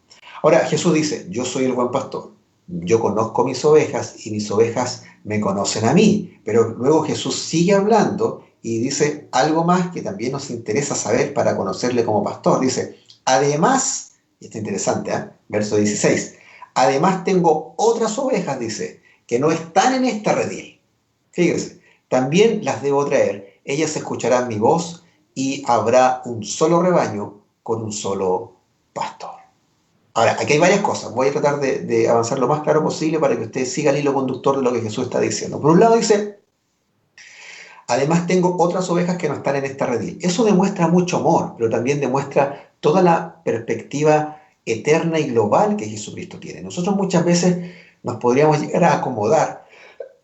Ahora, Jesús dice, yo soy el buen pastor, yo conozco mis ovejas y mis ovejas me conocen a mí. Pero luego Jesús sigue hablando y dice algo más que también nos interesa saber para conocerle como pastor. Dice, además, y está interesante, verso 16, además tengo otras ovejas, dice, que no están en esta redil. Fíjense, también las debo traer, ellas escucharán mi voz y habrá un solo rebaño con un solo pastor. Ahora, aquí hay varias cosas. Voy a tratar de avanzar lo más claro posible para que usted siga el hilo conductor de lo que Jesús está diciendo. Por un lado dice, además tengo otras ovejas que no están en esta redil. Eso demuestra mucho amor, pero también demuestra toda la perspectiva eterna y global que Jesucristo tiene. Nosotros muchas veces nos podríamos llegar a acomodar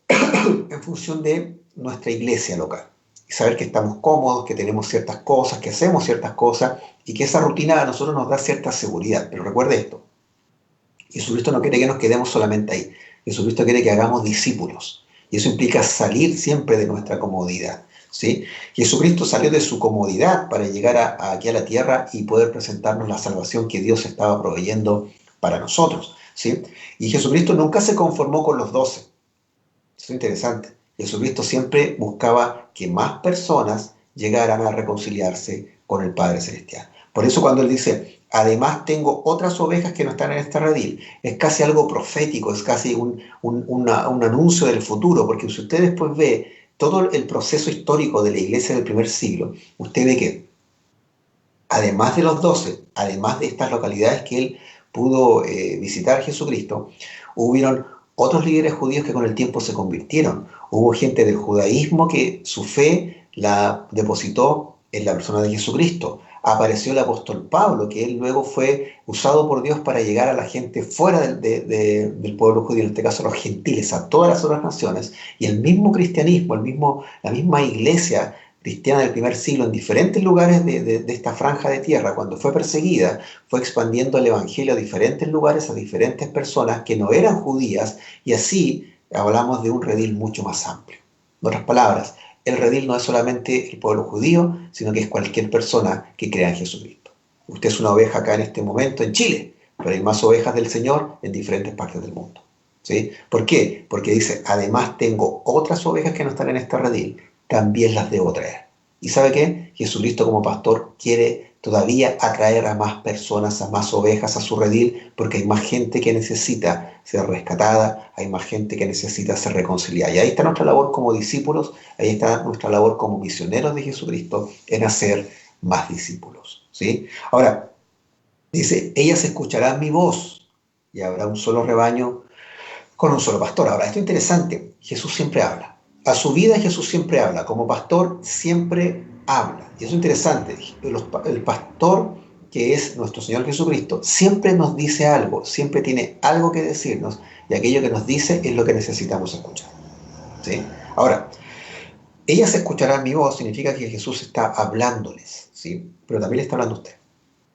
en función de nuestra iglesia local. Y saber que estamos cómodos, que tenemos ciertas cosas, que hacemos ciertas cosas y que esa rutina a nosotros nos da cierta seguridad. Pero recuerde esto, Jesucristo no quiere que nos quedemos solamente ahí. Jesucristo quiere que hagamos discípulos. Y eso implica salir siempre de nuestra comodidad, ¿sí? Jesucristo salió de su comodidad para llegar aquí a la tierra y poder presentarnos la salvación que Dios estaba proveyendo para nosotros, ¿sí? Y Jesucristo nunca se conformó con los 12. Eso es interesante. Jesucristo siempre buscaba que más personas llegaran a reconciliarse con el Padre Celestial. Por eso cuando Él dice, además tengo otras ovejas que no están en esta redil, es casi algo profético, es casi un anuncio del futuro, porque si usted después ve todo el proceso histórico de la iglesia del primer siglo, usted ve que además de los 12, además de estas localidades que Él pudo visitar Jesucristo, hubieron otros líderes judíos que con el tiempo se convirtieron. Hubo gente del judaísmo que su fe la depositó en la persona de Jesucristo. Apareció el apóstol Pablo, que él luego fue usado por Dios para llegar a la gente fuera del pueblo judío, en este caso a los gentiles, a todas las otras naciones. Y el mismo cristianismo, la misma iglesia cristiana del primer siglo en diferentes lugares de esta franja de tierra, cuando fue perseguida, fue expandiendo el evangelio a diferentes lugares, a diferentes personas que no eran judías, y así hablamos de un redil mucho más amplio. En otras palabras, el redil no es solamente el pueblo judío, sino que es cualquier persona que crea en Jesucristo. Usted es una oveja acá en este momento en Chile, pero hay más ovejas del Señor en diferentes partes del mundo, ¿sí? ¿Por qué? Porque dice, además tengo otras ovejas que no están en este redil, también las debo traer. ¿Y sabe qué? Jesucristo como pastor quiere todavía atraer a más personas, a más ovejas a su redil, porque hay más gente que necesita ser rescatada, hay más gente que necesita ser reconciliada. Y ahí está nuestra labor como discípulos, ahí está nuestra labor como misioneros de Jesucristo en hacer más discípulos, ¿sí? Ahora, dice, ellas escucharán mi voz y habrá un solo rebaño con un solo pastor. Ahora, esto es interesante, Jesús siempre habla. A su vida Jesús siempre habla, como pastor siempre habla. Y eso es interesante, el pastor que es nuestro Señor Jesucristo siempre nos dice algo, siempre tiene algo que decirnos y aquello que nos dice es lo que necesitamos escuchar, ¿sí? Ahora, ellas escucharán mi voz significa que Jesús está hablándoles, ¿sí? Pero también le está hablando a usted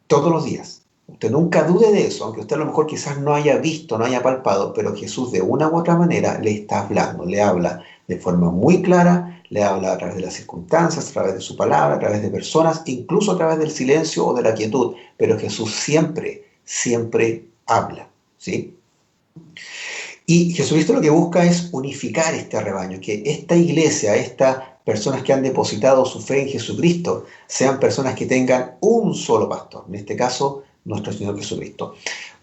todos los días. Usted nunca dude de eso, aunque usted a lo mejor quizás no haya visto, no haya palpado, pero Jesús de una u otra manera le está hablando, le habla de forma muy clara, le habla a través de las circunstancias, a través de su palabra, a través de personas, incluso a través del silencio o de la quietud, pero Jesús siempre, siempre habla, ¿sí? Y Jesucristo lo que busca es unificar este rebaño, que esta iglesia, estas personas que han depositado su fe en Jesucristo, sean personas que tengan un solo pastor, en este caso, nuestro Señor Jesucristo.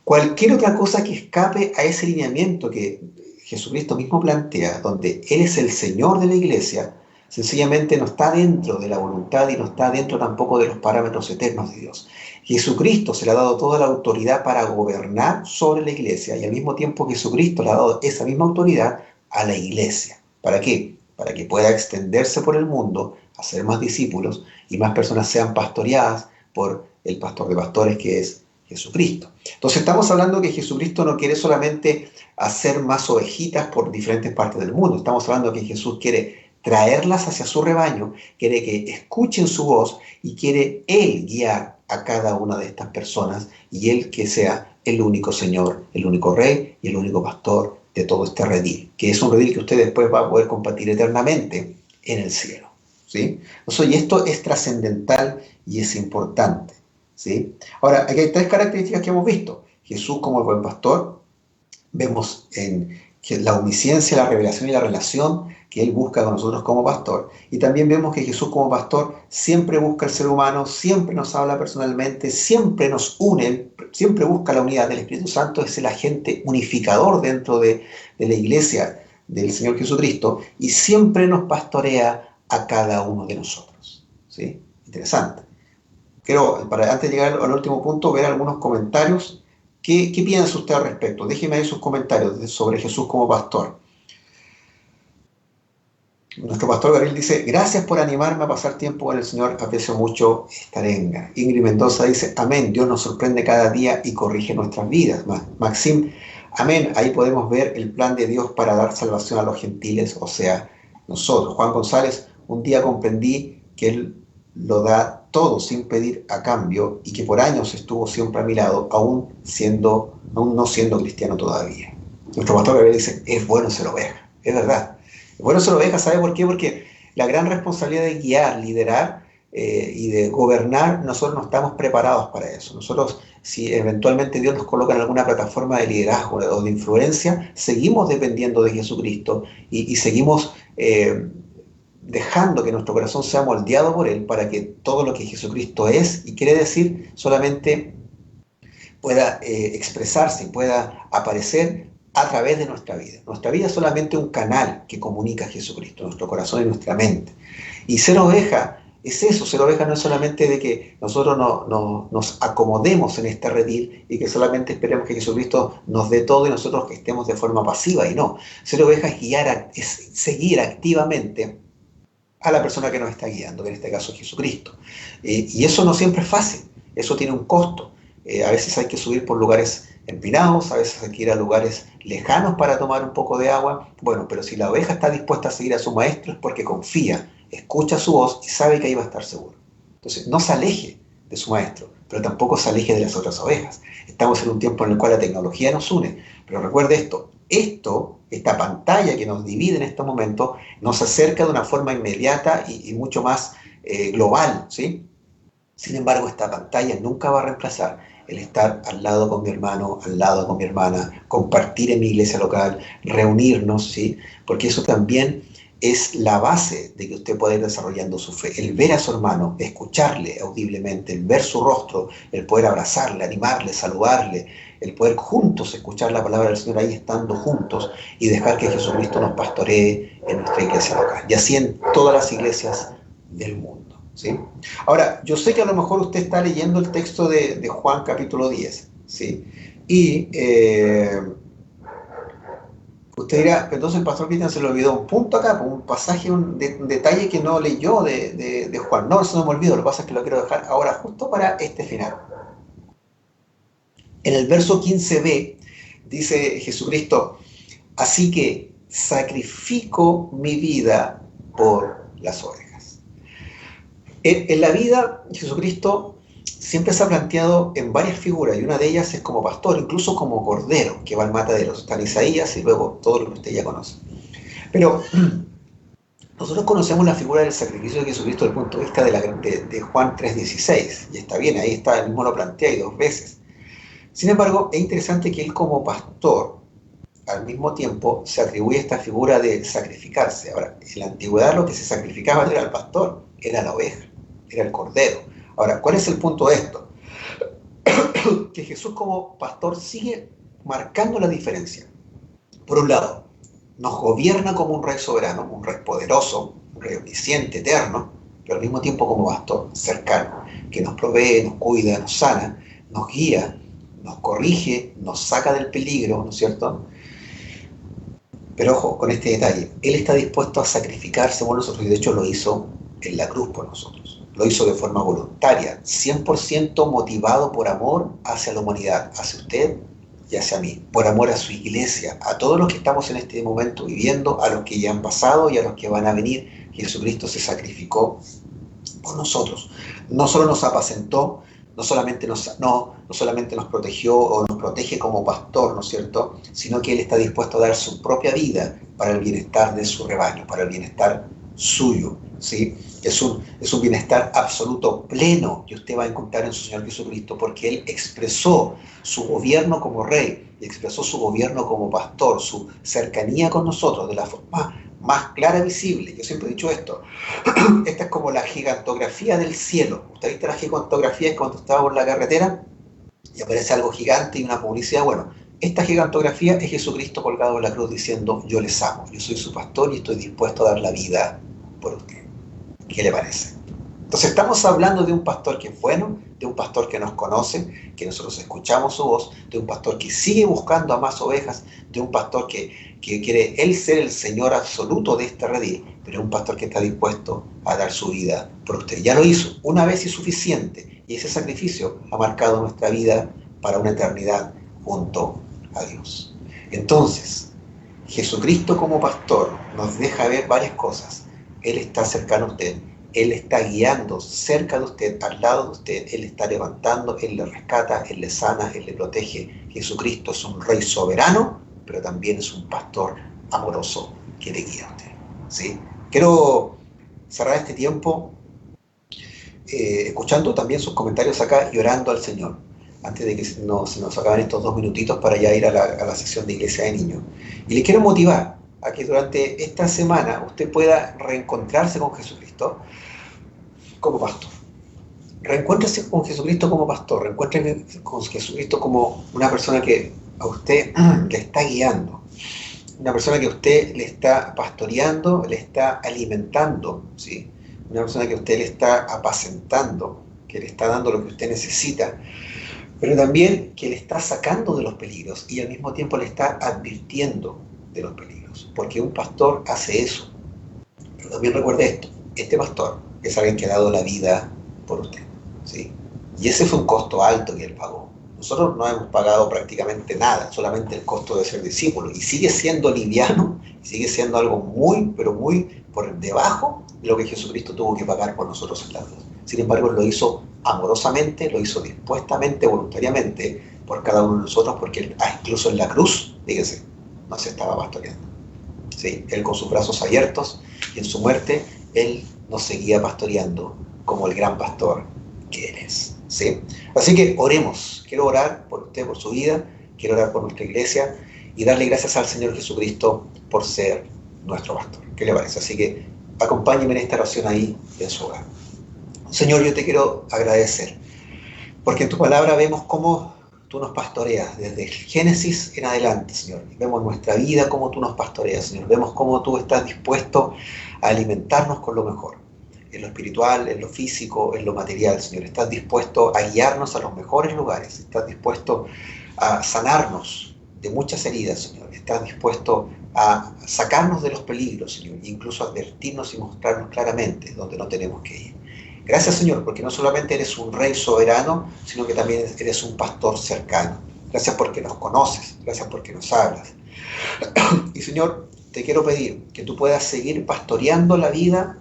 Cualquier otra cosa que escape a ese lineamiento que Jesucristo mismo plantea, donde Él es el Señor de la iglesia, sencillamente no está dentro de la voluntad y no está dentro tampoco de los parámetros eternos de Dios. Jesucristo se le ha dado toda la autoridad para gobernar sobre la iglesia y al mismo tiempo Jesucristo le ha dado esa misma autoridad a la iglesia. ¿Para qué? Para que pueda extenderse por el mundo, hacer más discípulos y más personas sean pastoreadas por el pastor de pastores que es Jesucristo. Entonces estamos hablando que Jesucristo no quiere solamente hacer más ovejitas por diferentes partes del mundo, estamos hablando que Jesús quiere traerlas hacia su rebaño, quiere que escuchen su voz y quiere Él guiar a cada una de estas personas y Él que sea el único Señor, el único Rey y el único Pastor de todo este redil, que es un redil que usted después va a poder compartir eternamente en el cielo, ¿sí? Y esto es trascendental y es importante, ¿sí? Ahora, aquí hay tres características que hemos visto. Jesús como el buen pastor, vemos en la omnisciencia, la revelación y la relación que Él busca con nosotros como pastor. Y también vemos que Jesús como pastor siempre busca al ser humano, siempre nos habla personalmente, siempre nos une, siempre busca la unidad del Espíritu Santo, es el agente unificador dentro de la iglesia del Señor Jesucristo y siempre nos pastorea a cada uno de nosotros, ¿sí? Interesante. Quiero, antes de llegar al último punto, ver algunos comentarios. ¿Qué piensa usted al respecto? Déjeme ahí sus comentarios sobre Jesús como pastor. Nuestro pastor Gabriel dice, gracias por animarme a pasar tiempo con el Señor, aprecio mucho esta arenga. Ingrid Mendoza dice, amén, Dios nos sorprende cada día y corrige nuestras vidas. Maxim, amén, ahí podemos ver el plan de Dios para dar salvación a los gentiles, o sea, nosotros. Juan González, un día comprendí que Él lo da todo sin pedir a cambio y que por años estuvo siempre a mi lado, aún no siendo cristiano todavía. Nuestro pastor Gabriel dice, es bueno ser oveja, es verdad. Bueno, ser oveja, ¿sabe por qué? Porque la gran responsabilidad de guiar, liderar y de gobernar, nosotros no estamos preparados para eso. Nosotros, si eventualmente Dios nos coloca en alguna plataforma de liderazgo o de influencia, seguimos dependiendo de Jesucristo y seguimos dejando que nuestro corazón sea moldeado por Él para que todo lo que Jesucristo es y quiere decir solamente pueda expresarse y pueda aparecer a través de nuestra vida. Nuestra vida es solamente un canal que comunica a Jesucristo, nuestro corazón y nuestra mente. Y ser oveja es eso, ser oveja no es solamente de que nosotros nos acomodemos en este redil y que solamente esperemos que Jesucristo nos dé todo y nosotros que estemos de forma pasiva, y no. Ser oveja es seguir activamente a la persona que nos está guiando, que en este caso es Jesucristo. Y eso no siempre es fácil, eso tiene un costo. A veces hay que subir por lugares empinados, a veces hay que ir a lugares lejanos para tomar un poco de agua. Bueno, pero si la oveja está dispuesta a seguir a su maestro es porque confía, escucha su voz y sabe que ahí va a estar seguro. Entonces, no se aleje de su maestro, pero tampoco se aleje de las otras ovejas. Estamos en un tiempo en el cual la tecnología nos une, pero recuerde esta pantalla que nos divide en estos momentos, nos acerca de una forma inmediata y mucho más global, ¿sí? Sin embargo, esta pantalla nunca va a reemplazar el estar al lado con mi hermano, al lado con mi hermana, compartir en mi iglesia local, reunirnos, ¿sí? Porque eso también es la base de que usted pueda ir desarrollando su fe. El ver a su hermano, escucharle audiblemente, el ver su rostro, el poder abrazarle, animarle, saludarle, el poder juntos escuchar la palabra del Señor ahí estando juntos y dejar que Jesucristo nos pastoree en nuestra iglesia local. Y así en todas las iglesias del mundo, ¿sí? Ahora, yo sé que a lo mejor usted está leyendo el texto de Juan capítulo 10, ¿sí? Y usted dirá, pero entonces el pastor Cristian se le olvidó un punto acá, un pasaje, un detalle que no leyó de Juan. No, eso no me olvido, lo que pasa es que lo quiero dejar ahora justo para este final. En el verso 15b dice Jesucristo, así que sacrifico mi vida por las ovejas. En la vida, Jesucristo siempre se ha planteado en varias figuras, y una de ellas es como pastor, incluso como cordero, que va al matadero. Está en Isaías y luego todo lo que usted ya conoce. Pero nosotros conocemos la figura del sacrificio de Jesucristo desde el punto de vista de Juan 3:16, y está bien, ahí está, él mismo lo plantea y 2 veces. Sin embargo, es interesante que él como pastor, al mismo tiempo, se atribuye esta figura de sacrificarse. Ahora, en la antigüedad lo que se sacrificaba era el pastor, era la oveja, era el cordero. Ahora, ¿cuál es el punto de esto? Que Jesús como pastor sigue marcando la diferencia. Por un lado, nos gobierna como un rey soberano, un rey poderoso, un rey omnisciente, eterno, pero al mismo tiempo como pastor cercano, que nos provee, nos cuida, nos sana, nos guía, nos corrige, nos saca del peligro, ¿no es cierto? Pero ojo con este detalle, Él está dispuesto a sacrificarse por nosotros, y de hecho lo hizo en la cruz por nosotros. Lo hizo de forma voluntaria, 100% motivado por amor hacia la humanidad, hacia usted y hacia mí, por amor a su iglesia, a todos los que estamos en este momento viviendo, a los que ya han pasado y a los que van a venir. Jesucristo se sacrificó por nosotros. No solo nos apacentó, no solamente nos protegió o nos protege como pastor, ¿no es cierto?, sino que Él está dispuesto a dar su propia vida para el bienestar de su rebaño, para el bienestar suyo, ¿sí? Es un bienestar absoluto, pleno, que usted va a encontrar en su Señor Jesucristo, porque Él expresó su gobierno como rey, y expresó su gobierno como pastor, su cercanía con nosotros de la forma más clara y visible. Yo siempre he dicho esto, esta es como la gigantografía del cielo. ¿Usted ha visto la gigantografía? Es cuando estaba por la carretera y aparece algo gigante y una publicidad. Bueno, esta gigantografía es Jesucristo colgado en la cruz diciendo, yo les amo, yo soy su pastor y estoy dispuesto a dar la vida por usted. ¿Qué le parece? Entonces estamos hablando de un pastor que es bueno, de un pastor que nos conoce, que nosotros escuchamos su voz, de un pastor que sigue buscando a más ovejas, de un pastor que quiere él ser el Señor absoluto de este redil, pero un pastor que está dispuesto a dar su vida por usted. Ya lo hizo una vez y suficiente, y ese sacrificio ha marcado nuestra vida para una eternidad junto a Dios. Entonces, Jesucristo como pastor nos deja ver varias cosas. Él está cercano a usted. Él está guiando cerca de usted, al lado de usted. Él está levantando, Él le rescata, Él le sana, Él le protege. Jesucristo es un rey soberano, pero también es un pastor amoroso que le guía a usted, ¿sí? Quiero cerrar este tiempo escuchando también sus comentarios acá y orando al Señor, antes de que se nos acaben estos 2 minutitos para ya ir a la sección de Iglesia de Niños. Y le quiero motivar a que durante esta semana usted pueda reencontrarse con Jesucristo como pastor. Reencuéntrese con Jesucristo como pastor, reencuéntrese con Jesucristo como una persona que a usted le está guiando, una persona que a usted le está pastoreando, le está alimentando, ¿sí? Una persona que a usted le está apacentando, que le está dando lo que usted necesita, pero también que le está sacando de los peligros y al mismo tiempo le está advirtiendo de los peligros, porque un pastor hace eso. Pero también recuerde esto, este pastor es alguien que ha dado la vida por usted, ¿sí? Y ese fue un costo alto que él pagó. Nosotros no hemos pagado prácticamente nada, solamente el costo de ser discípulo, y sigue siendo liviano, sigue siendo algo muy, pero muy por debajo de lo que Jesucristo tuvo que pagar por nosotros en la cruz. Sin embargo, lo hizo amorosamente, lo hizo dispuestamente, voluntariamente, por cada uno de nosotros, porque él, incluso en la cruz, fíjense, no se estaba pastoreando, ¿sí? Él con sus brazos abiertos, y en su muerte, Él nos seguía pastoreando como el gran pastor que Él es, ¿sí? Así que oremos. Quiero orar por usted, por su vida, quiero orar por nuestra iglesia y darle gracias al Señor Jesucristo por ser nuestro pastor. ¿Qué le parece? Así que acompáñeme en esta oración ahí en su hogar. Señor, yo te quiero agradecer, porque en tu palabra vemos cómo tú nos pastoreas desde el Génesis en adelante, Señor. Vemos nuestra vida, cómo tú nos pastoreas, Señor. Vemos cómo tú estás dispuesto a alimentarnos con lo mejor, en lo espiritual, en lo físico, en lo material, Señor. Estás dispuesto a guiarnos a los mejores lugares. Estás dispuesto a sanarnos de muchas heridas, Señor. Estás dispuesto a sacarnos de los peligros, Señor, e incluso advertirnos y mostrarnos claramente dónde no tenemos que ir. Gracias, Señor, porque no solamente eres un rey soberano, sino que también eres un pastor cercano. Gracias porque nos conoces, gracias porque nos hablas. Y, Señor, te quiero pedir que tú puedas seguir pastoreando la vida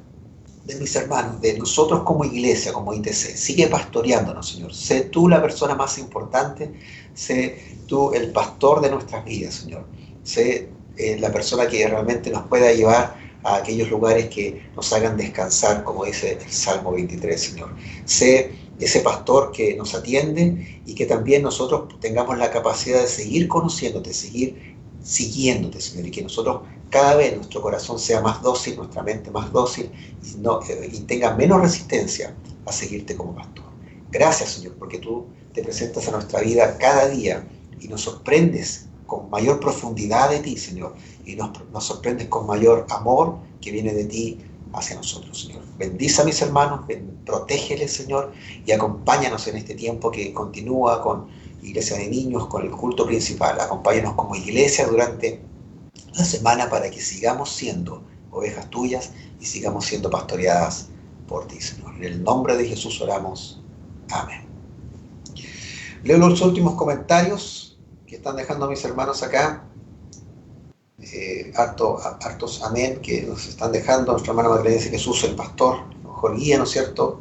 de mis hermanos, de nosotros como iglesia, como ITC. Sigue pastoreándonos, Señor. Sé tú la persona más importante, sé tú el pastor de nuestras vidas, Señor. Sé la persona que realmente nos pueda llevar a aquellos lugares que nos hagan descansar, como dice el Salmo 23, Señor. Sé ese pastor que nos atiende y que también nosotros tengamos la capacidad de seguir conociéndote, seguir siguiéndote, Señor, y que nosotros cada vez nuestro corazón sea más dócil, nuestra mente más dócil y tenga menos resistencia a seguirte como pastor. Gracias, Señor, porque tú te presentas a nuestra vida cada día y nos sorprendes con mayor profundidad de ti, Señor, y nos sorprendes con mayor amor que viene de ti hacia nosotros, Señor. Bendice a mis hermanos, protégeles, Señor, y acompáñanos en este tiempo que continúa con Iglesia de Niños, con el culto principal. Acompáñanos como iglesia durante la semana para que sigamos siendo ovejas tuyas y sigamos siendo pastoreadas por ti, Señor. En el nombre de Jesús oramos. Amén. Leo los últimos comentarios que están dejando mis hermanos acá. Hartos amén que nos están dejando. Nuestra hermana Magdalena dice: Jesús, el pastor, mejor guía, ¿no es cierto?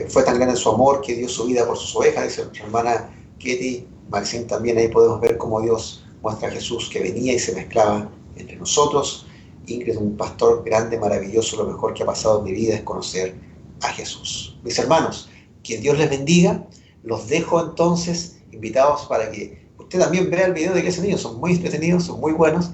Fue tan grande su amor que dio su vida por sus ovejas, dice nuestra hermana Ketty. Maxine también, ahí podemos ver cómo Dios muestra a Jesús que venía y se mezclaba entre nosotros. Ingrid, un pastor grande, maravilloso, lo mejor que ha pasado en mi vida es conocer a Jesús. Mis hermanos, que Dios les bendiga. Los dejo entonces invitados para que usted también vea el video de Iglesia de Niños. Son muy entretenidos, son muy buenos.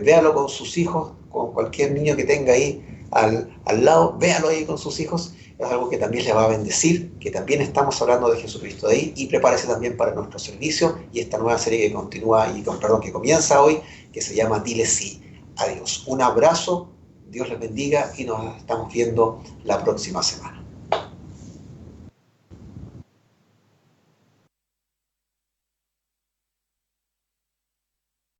Véalo con sus hijos, con cualquier niño que tenga ahí al lado. Véalo ahí con sus hijos. Es algo que también le va a bendecir, que también estamos hablando de Jesucristo de ahí. Y prepárese también para nuestro servicio y esta nueva serie que continúa que comienza hoy, que se llama Dile sí a Dios. Un abrazo, Dios les bendiga y nos estamos viendo la próxima semana.